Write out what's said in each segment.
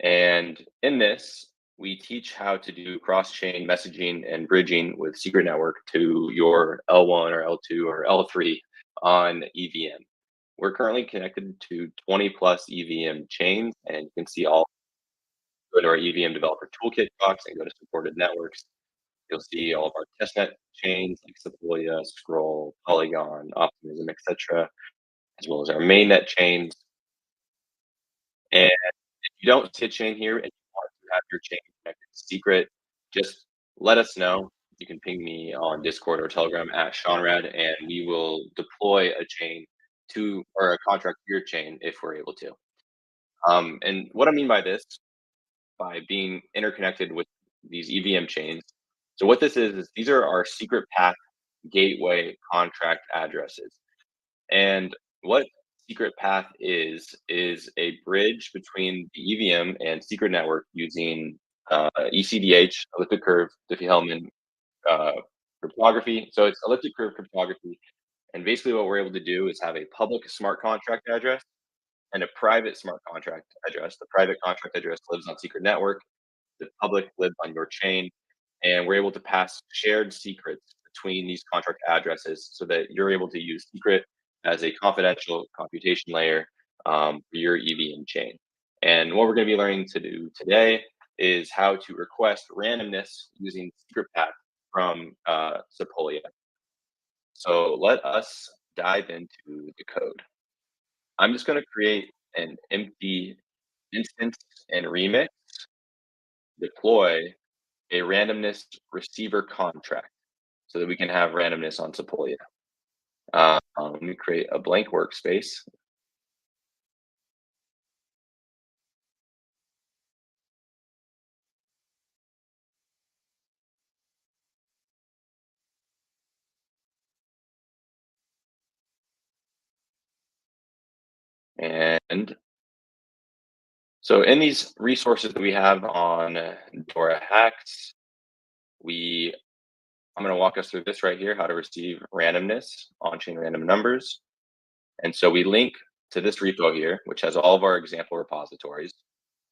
And in this, we teach how to do cross-chain messaging and bridging with Secret Network to your L1 or L2 or L3 on EVM. We're currently connected to 20 plus EVM chains, and you can see all go to our EVM developer toolkit box and go to supported networks. You'll see all of our testnet chains like Sequoia, Scroll, Polygon, Optimism, etc., as well as our mainnet chains. And if you don't see a chain here and you want to have your chain connected to Secret, just let us know. You can ping me on Discord or Telegram at Seanrad, and we will deploy a chain to or a contract to your chain if we're able to. And what I mean by this, by being interconnected with these EVM chains. So what this is these are our secret path gateway contract addresses. And what secret path is a bridge between the EVM and secret network using ECDH, elliptic curve Diffie-Hellman uh, cryptography. So it's elliptic curve cryptography. And basically what we're able to do is have a public smart contract address and a private smart contract address. The private contract address lives on secret network. The public lives on your chain. And we're able to pass shared secrets between these contract addresses so that you're able to use secret as a confidential computation layer for your EVM chain. And what we're going to be learning to do today is how to request randomness using secret path from Sepolia. So let us dive into the code. I'm just going to create an empty instance and remix, deploy a randomness receiver contract so that we can have randomness on Sepolia. Let me create a blank workspace. And so in these resources that we have on DoraHacks, I'm going to walk us through this right here, how to receive randomness, on-chain random numbers. And so we link to this repo here, which has all of our example repositories.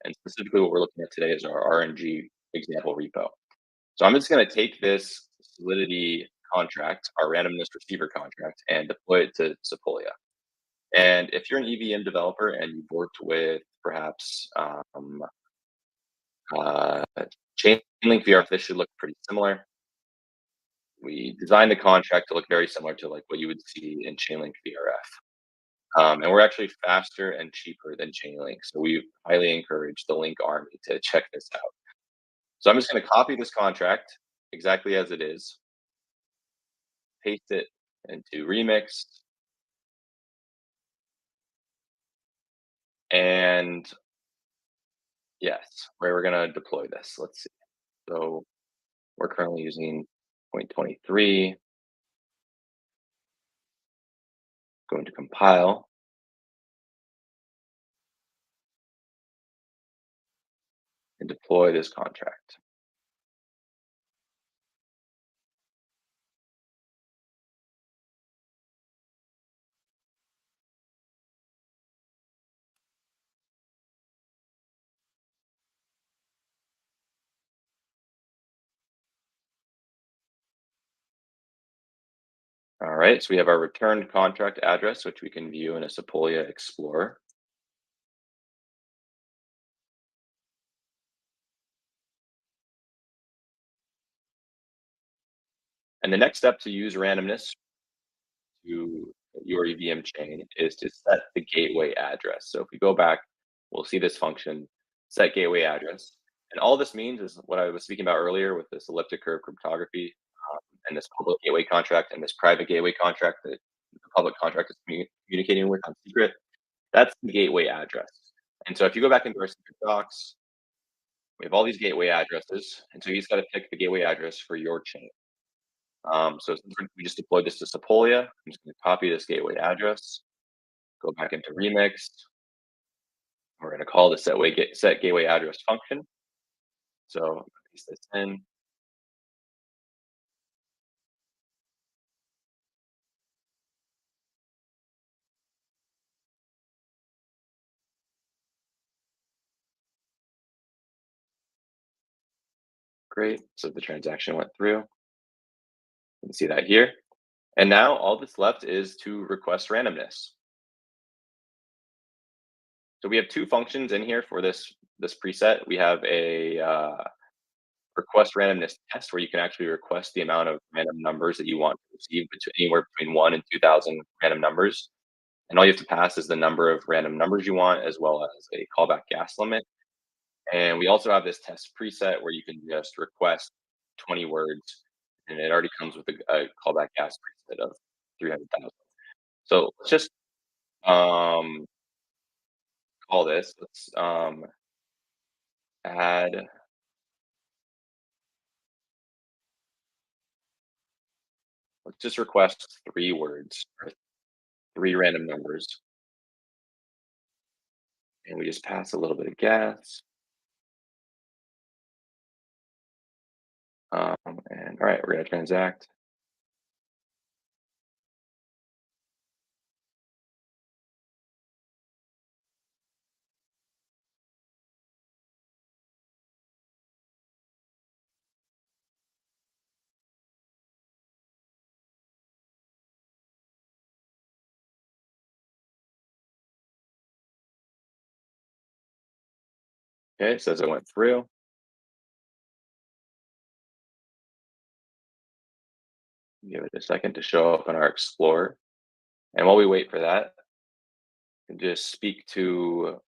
And specifically what we're looking at today is our RNG example repo. So I'm just going to take this Solidity contract, our randomness receiver contract, and deploy it to Sepolia. And if you're an EVM developer and you've worked with perhaps uh, Chainlink VRF, this should look pretty similar. We designed the contract to look very similar to like what you would see in Chainlink VRF. And we're actually faster and cheaper than Chainlink. So we highly encourage the Link Army to check this out. So I'm just going to copy this contract exactly as it is, paste it into Remix, and yes, where we're going to deploy this. Let's see. So we're currently using 0.23, going to compile and deploy this contract. All right, so we have our returned contract address, which we can view in a Sepolia Explorer. And the next step to use randomness to your EVM chain is to set the gateway address. So if we go back, we'll see this function, set gateway address. And all this means is what I was speaking about earlier with this elliptic curve cryptography and this public gateway contract and this private gateway contract that the public contract is communicating with on secret. That's the gateway address. And so if you go back into our secret docs, we have all these gateway addresses. And so you just got to pick the gateway address for your chain. So since we just deployed this to Sepolia, I'm just going to copy this gateway address, go back into Remix. We're going to call the set gateway address function. So paste this in. Great. So the transaction went through. You can see that here. And now all that's left is to request randomness. So we have two functions in here for this preset. We have a request randomness test where you can actually request the amount of random numbers that you want to receive anywhere between 1 and 2,000 random numbers. And all you have to pass is the number of random numbers you want, as well as a callback gas limit. And we also have this test preset where you can just request 20 words, and it already comes with a callback gas preset of 300,000. So let's just um, call this. Let's add. Let's just request 3 words or 3 random numbers, and we just pass a little bit of gas. And all right, we're gonna transact. Okay, it says it went through. Give it a second to show up on our Explorer. And while we wait for that, we can just speak to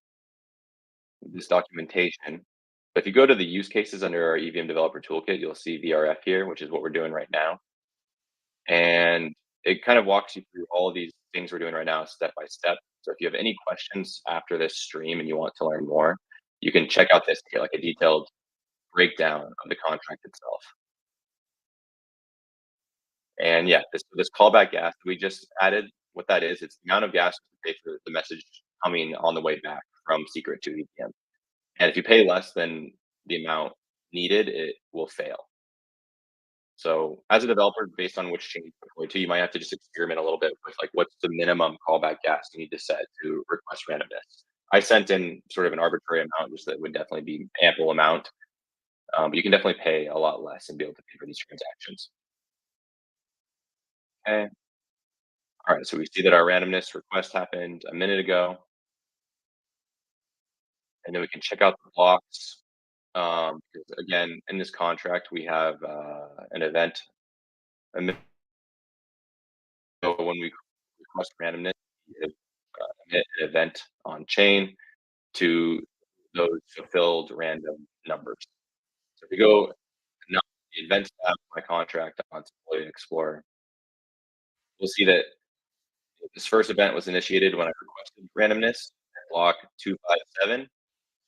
this documentation. If you go to the use cases under our EVM developer toolkit, you'll see VRF here, which is what we're doing right now. And it kind of walks you through all of these things we're doing right now step by step. So if you have any questions after this stream and you want to learn more, you can check out this to get like a detailed breakdown of the contract itself. And yeah, this callback gas we just added, what that is, it's the amount of gas to pay for the message coming on the way back from secret to EVM. And if you pay less than the amount needed, it will fail. So as a developer, based on which chain you deploy to, you might have to just experiment a little bit with like what's the minimum callback gas you need to set to request randomness. I sent in sort of an arbitrary amount, just that would definitely be ample amount. But you can definitely pay a lot less and be able to pay for these transactions. Okay. All right. So we see that our randomness request happened a minute ago, and then we can check out the blocks. Because again, in this contract, we have an event. So when we request randomness, we emit an event on chain to those fulfilled random numbers. So if we go now the events tab of my contract on Deploy Explorer, we'll see that this first event was initiated when I requested randomness at block 257,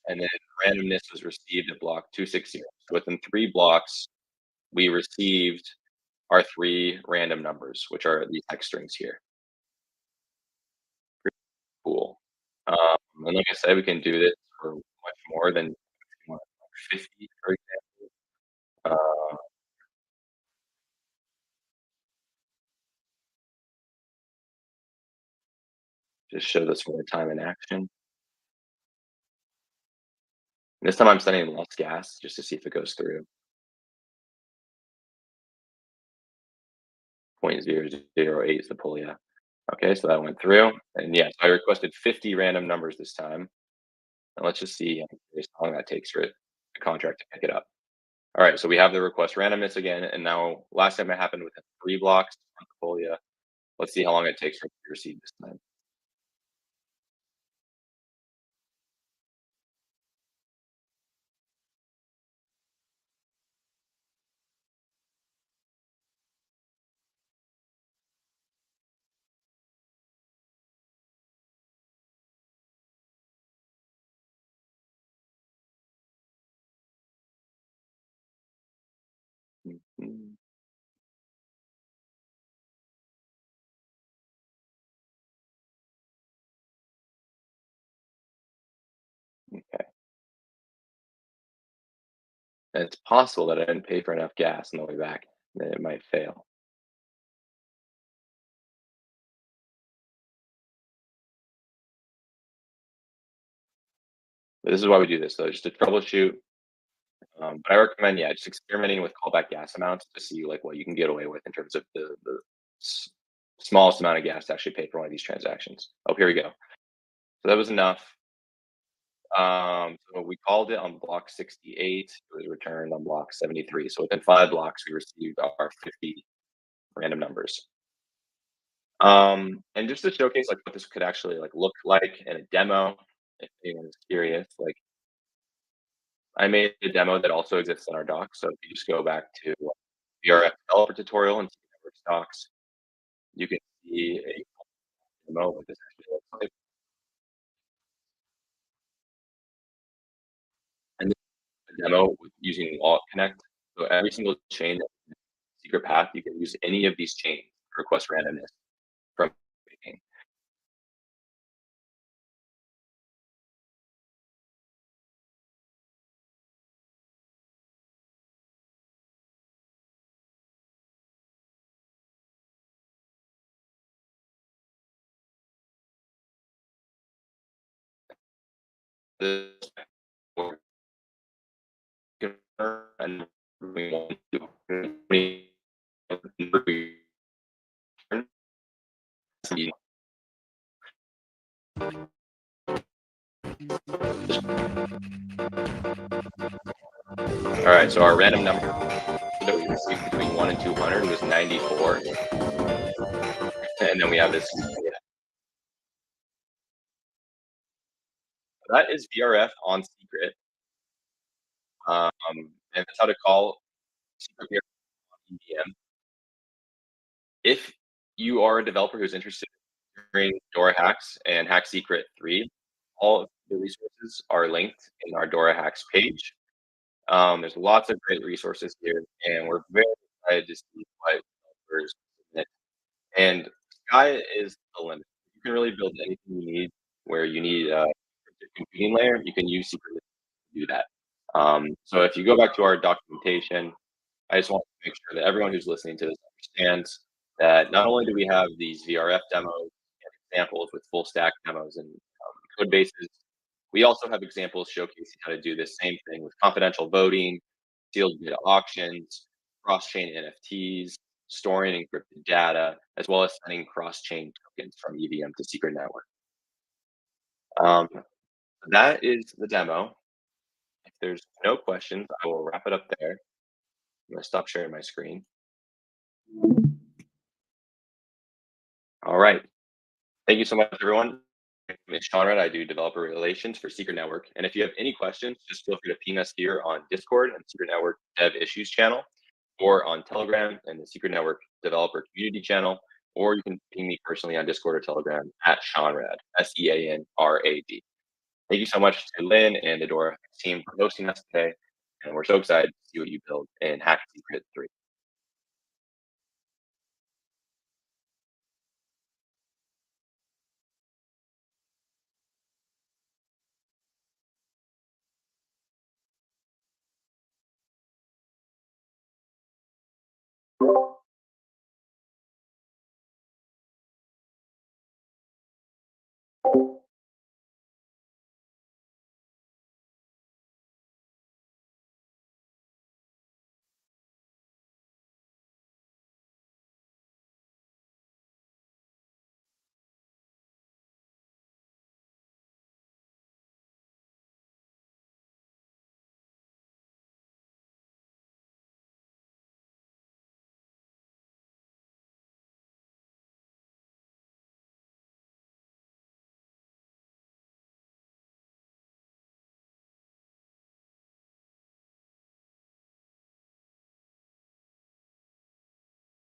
and then randomness was received at block 260. So within 3 blocks, we received our 3 random numbers, which are these hex strings here. Pretty cool. And like I said, we can do this for much more than 50, for example. Uh, just show this one more time in action. This time I'm sending less gas just to see if it goes through. 0.0008 is the pull, yeah. Okay, so that went through. And yes, I requested 50 random numbers this time. And let's just see how long that takes for the contract to pick it up. All right, so we have the request randomness again. And now last time it happened within 3 blocks on the pull, yeah. Let's see how long it takes for it to receive this time. Mhm. Okay. And it's possible that I didn't pay for enough gas on the way back, then it might fail. But this is why we do this, though, just to troubleshoot. But I recommend, yeah, just experimenting with callback gas amounts to see like what you can get away with in terms of the s- smallest amount of gas to actually pay for one of these transactions. Oh, here we go. So that was enough. So we called it on block 68. It was returned on block 73. So within 5 blocks, we received our 50 random numbers. And just to showcase like what this could actually like look like in a demo, if anyone is curious, like I made a demo that also exists in our docs. So if you just go back to VRF developer tutorial and network docs, you can see a demo of what this actually looks like. And this is a demo with using Wallet Connect. So every single chain secret path, you can use any of these chains to request randomness from making. This or and we want to all right, so our random number that we received between 1 and 200 was 94, and then we have this. Yeah, that is VRF on secret, and that's how to call secret VRF on EVM. If you are a developer who's interested in learning DoraHacks and HackSecret 3, all of the resources are linked in our DoraHacks page. There's lots of great resources here, and we're very excited to see what developers submit. And sky is the limit. You can really build anything you need where you need a computing layer, you can use secret to do that. So if you go back to our documentation, I just want to make sure that everyone who's listening to this understands that not only do we have these VRF demos and examples with full stack demos and code bases, we also have examples showcasing how to do this same thing with confidential voting, sealed data auctions, cross-chain NFTs, storing encrypted data, as well as sending cross-chain tokens from EVM to secret network. Um, that is the demo. If there's no questions, I will wrap it up there. I'm gonna stop sharing my screen. All right. Thank you so much, everyone. My name is Conrad. I do developer relations for Secret Network. And if you have any questions, just feel free to ping us here on Discord and Secret Network Dev Issues channel, or on Telegram and the Secret Network Developer Community channel, or you can ping me personally on Discord or Telegram at Seanrad, SEANRAD. Thank you so much to Lynn and the Dora team for hosting us today. And we're so excited to see what you build in Hack Secret 3.